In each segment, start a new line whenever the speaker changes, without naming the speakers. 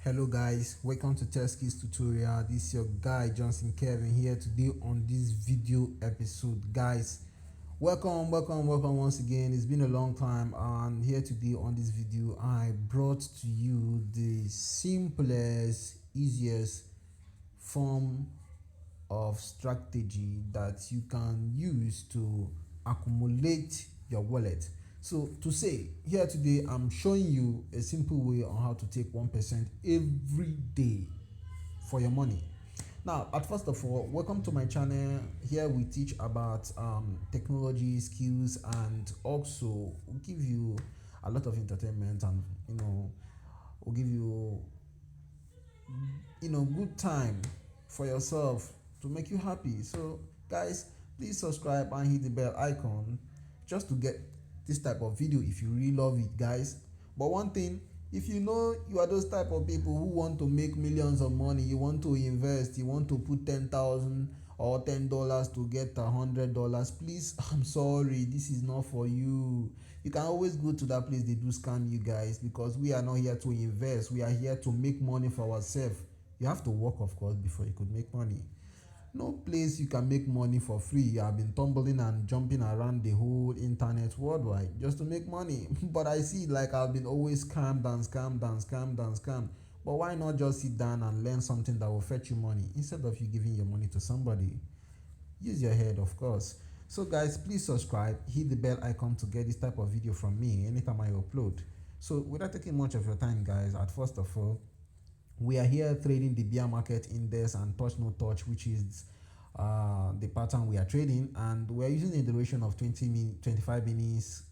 Hello guys, welcome to techskillstutorial. This is your guy Johnson Kevin here today on this video episode. Guys, welcome once again. It's been a long time, and here today on this video I brought to you the simplest, easiest form of strategy that you can use to accumulate your wallet. So to say here today, I'm showing you a simple way on how to take 1% every day for your money. Now, at first of all, welcome to my channel. Here we teach about technology skills, and also we'll give you a lot of entertainment, and we'll give you good time for yourself to make you happy. So guys, please subscribe and hit the bell icon just to get this type of video if you really love it, guys. But one thing, if you know you are those type of people who want to make millions of money, you want to invest, you want to put 10,000 or $10 to get $100, please, I'm sorry, this is not for you. You can always go to that place they do scam you guys, because we are not here to invest, we are here to make money for ourselves. You have to work, of course, before you could make money. No place you can make money for free. You have been tumbling and jumping around the whole internet worldwide just to make money. But I see, like, I've been always scammed and scammed and scammed and scammed. But why not just sit down and learn something that will fetch you money instead of you giving your money to somebody? Use your head, of course. So guys, please subscribe, hit the bell icon to get this type of video from me anytime I upload. So without taking much of your time, guys, at first of all, we are here trading the bear market index and touch no touch, which is the pattern we are trading, and we are using a duration of 25 minutes,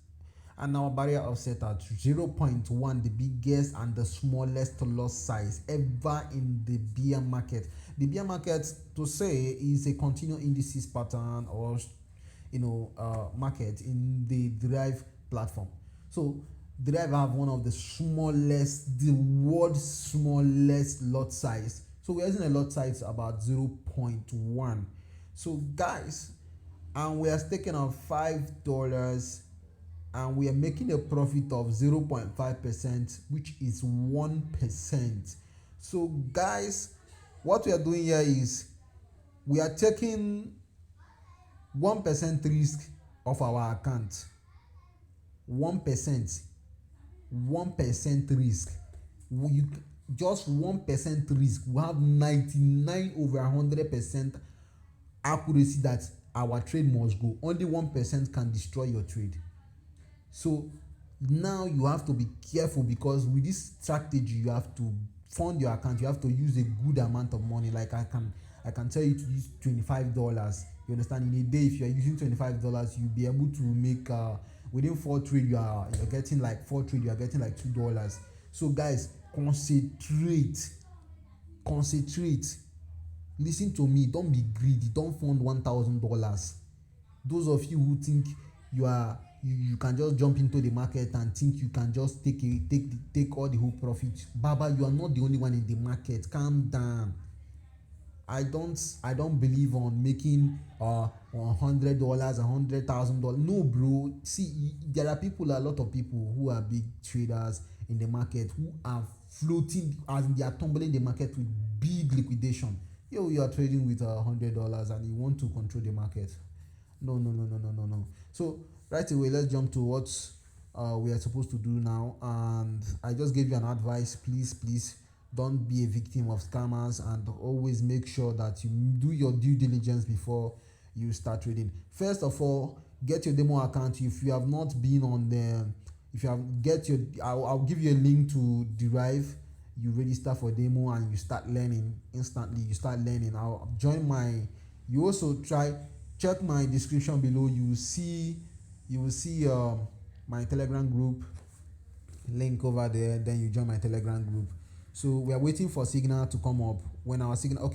and our barrier offset at 0.1, the biggest and the smallest loss size ever in the bear market. The bear market, to say, is a continuous indices pattern, or market in the Derive platform. So Derive have one of the world's smallest lot size. So we're using a lot size about 0.1. So guys, and we are staking on $5, and we are making a profit of 0.5%, which is 1%. So guys, what we are doing here is we are taking 1% risk of our account. 1% risk. Just 1% risk. We have 99 over 100% accuracy that our trade must go. Only 1% can destroy your trade. So now you have to be careful, because with this strategy you have to fund your account. You have to use a good amount of money. Like I can tell you to use $25. You understand? In a day, if you are using $25, you'll be able to make within 4 trade you're getting like 4 trade, you are getting like $2. So guys, concentrate. Listen to me, don't be greedy. Don't fund $1,000. Those of you who think you can just jump into the market and think you can just take all the whole profit, baba, you are not the only one in the market. Calm down. I don't believe on making $100, $100,000. No, bro. See, there are a lot of people who are big traders in the market who are floating, as they are tumbling the market with big liquidation. You are trading with $100 and you want to control the market. No. So right away, let's jump to what we are supposed to do now. And I just gave you an advice. Please don't be a victim of scammers, and always make sure that you do your due diligence before you start trading. First of all, get your demo account. If you have not been on the, if you have get your, I'll give you a link to Derive. You register for demo and you start learning instantly. You start learning. I'll join my, you also check my description below. You will see my Telegram group link over there. Then you join my Telegram group. So we are waiting for signal to come up. When our signal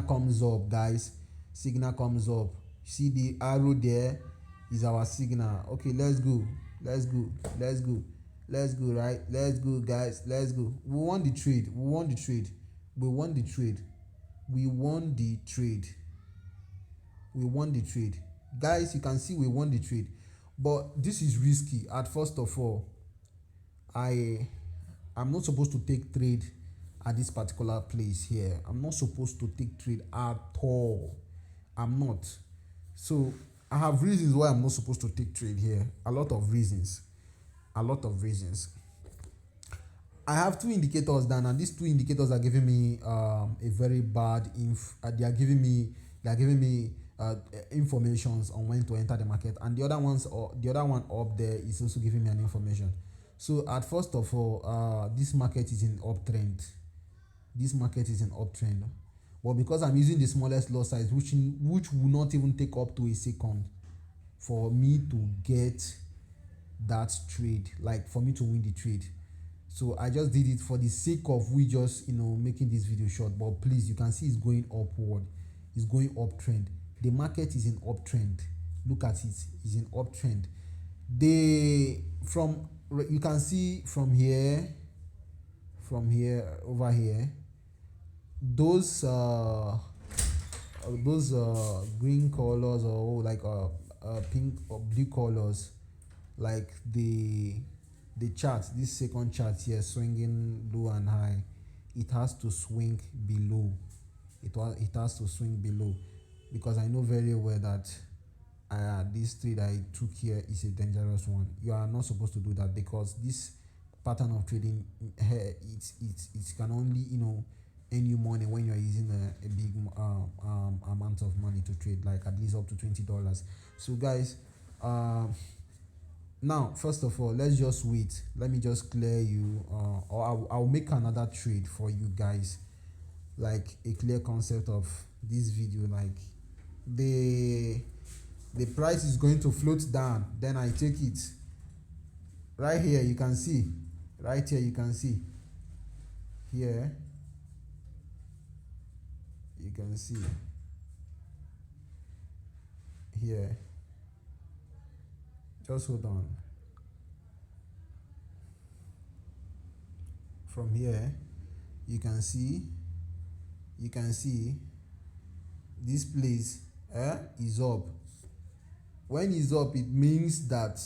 comes up, guys, signal comes up. See the arrow there is our signal. Okay, let's go, right? Let's go, guys, let's go. We won the trade. Guys, you can see we won the trade. But this is risky. At first of all, I'm not supposed to take trade at this particular place here. I'm not supposed to take trade at all. I'm not. So I have reasons why I'm not supposed to take trade here. A lot of reasons. A lot of reasons. I have two indicators done, and these two indicators are giving me a very bad they are giving me informations on when to enter the market, and the other one up there is also giving me an information. So at first of all, this market is in uptrend. This market is in uptrend, but because I'm using the smallest lot size, which will not even take up to a second for me to get that trade, like for me to win the trade. So I just did it for the sake of we just making this video short. But please, you can see it's going upward, it's going uptrend. The market is in uptrend. Look at it, it's in uptrend. You can see from here over here, those green colors, or like pink or blue colors, like the chart, this second chart here, swinging low and high, it has to swing below. It has to swing below, because I know very well that this trade I took here is a dangerous one. You are not supposed to do that, because this pattern of trading here, it can only earn you money when you are using a big amount of money to trade, like at least up to $20. So guys, now first of all, let's just wait. Let me just clear you, or I'll make another trade for you guys, like a clear concept of this video. Like the price is going to float down, then I take it. Right here you can see, right here you can see, here you can see, here, just hold on. From here you can see this place is up. When it's up, it means that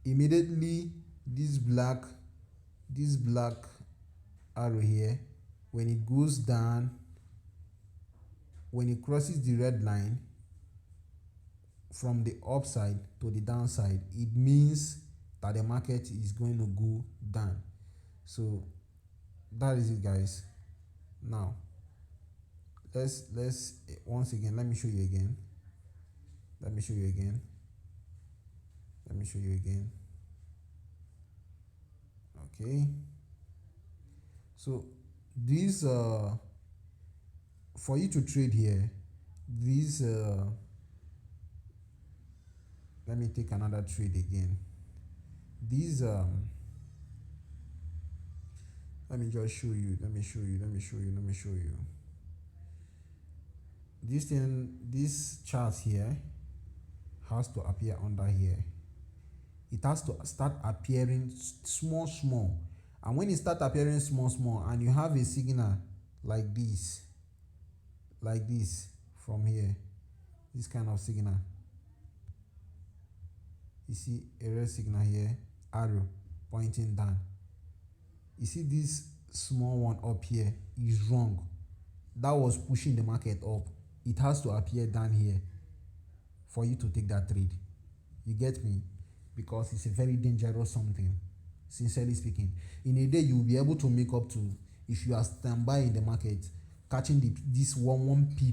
immediately this black arrow here, when it goes down, when it crosses the red line from the upside to the downside, it means that the market is going to go down. So that is it, guys. Now let's once again, let me show you again. Okay, so this for you to trade here, this let me take another trade again. These let me just show you. This chart here has to appear under here. It has to start appearing small, and when it start appearing small, and you have a signal like this from here, this kind of signal, you see a red signal here, arrow pointing down. You see this small one up here is wrong. That was pushing the market up. It has to appear down here for you to take that trade. You get me? Because it's a very dangerous something, sincerely speaking. In a day, you will be able to make up to, if you are standby in the market, catching this one movement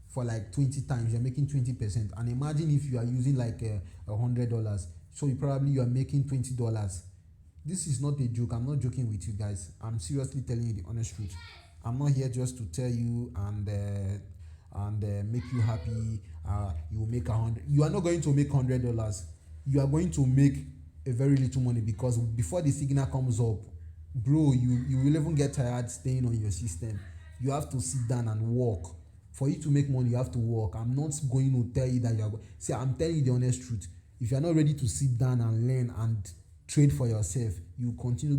for like 20 times, you're making 20%. And imagine if you are using like $100, so you are making $20. This is not a joke. I'm not joking with you guys. I'm seriously telling you the honest truth. I'm not here just to tell you and make you happy. You will make $100. You are not going to make $100. You are going to make a very little money, because before the signal comes up, bro, you will even get tired staying on your system. You have to sit down and work. For you to make money, you have to work. I'm not going to tell you that you are. See, I'm telling you the honest truth. If you are not ready to sit down and learn and trade for yourself, you continue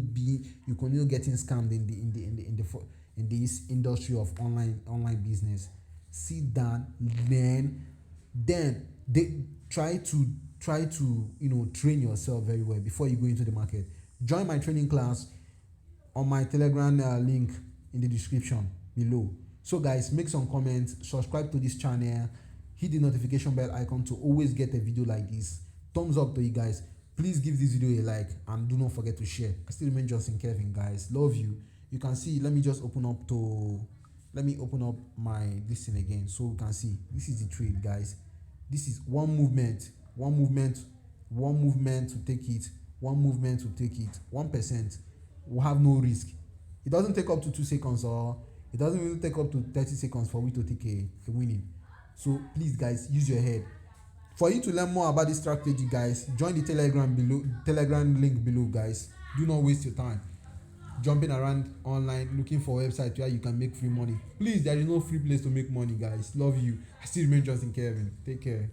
getting scammed in this industry of online business. Sit down, learn, then they try to train yourself very well before you go into the market. Join my training class on my Telegram link in the description below. So guys, make some comments, subscribe to this channel, hit the notification bell icon to always get a video like this. Thumbs up to you guys. Please give this video a like and do not forget to share. I still remain Justin Kevin, guys. Love you. You can see, let me open up my this thing again so you can see. This is the trade, guys. This is one movement to take it, one movement to take it, 1%. Will have no risk. It doesn't take up to 2 seconds, or it doesn't even take up to 30 seconds for we to take a winning. So please guys, use your head. For you to learn more about this strategy, guys, join the Telegram link below, guys. Do not waste your time jumping around online looking for websites where you can make free money. Please, there is no free place to make money, guys. Love you. I still remain Justin Kevin. Take care.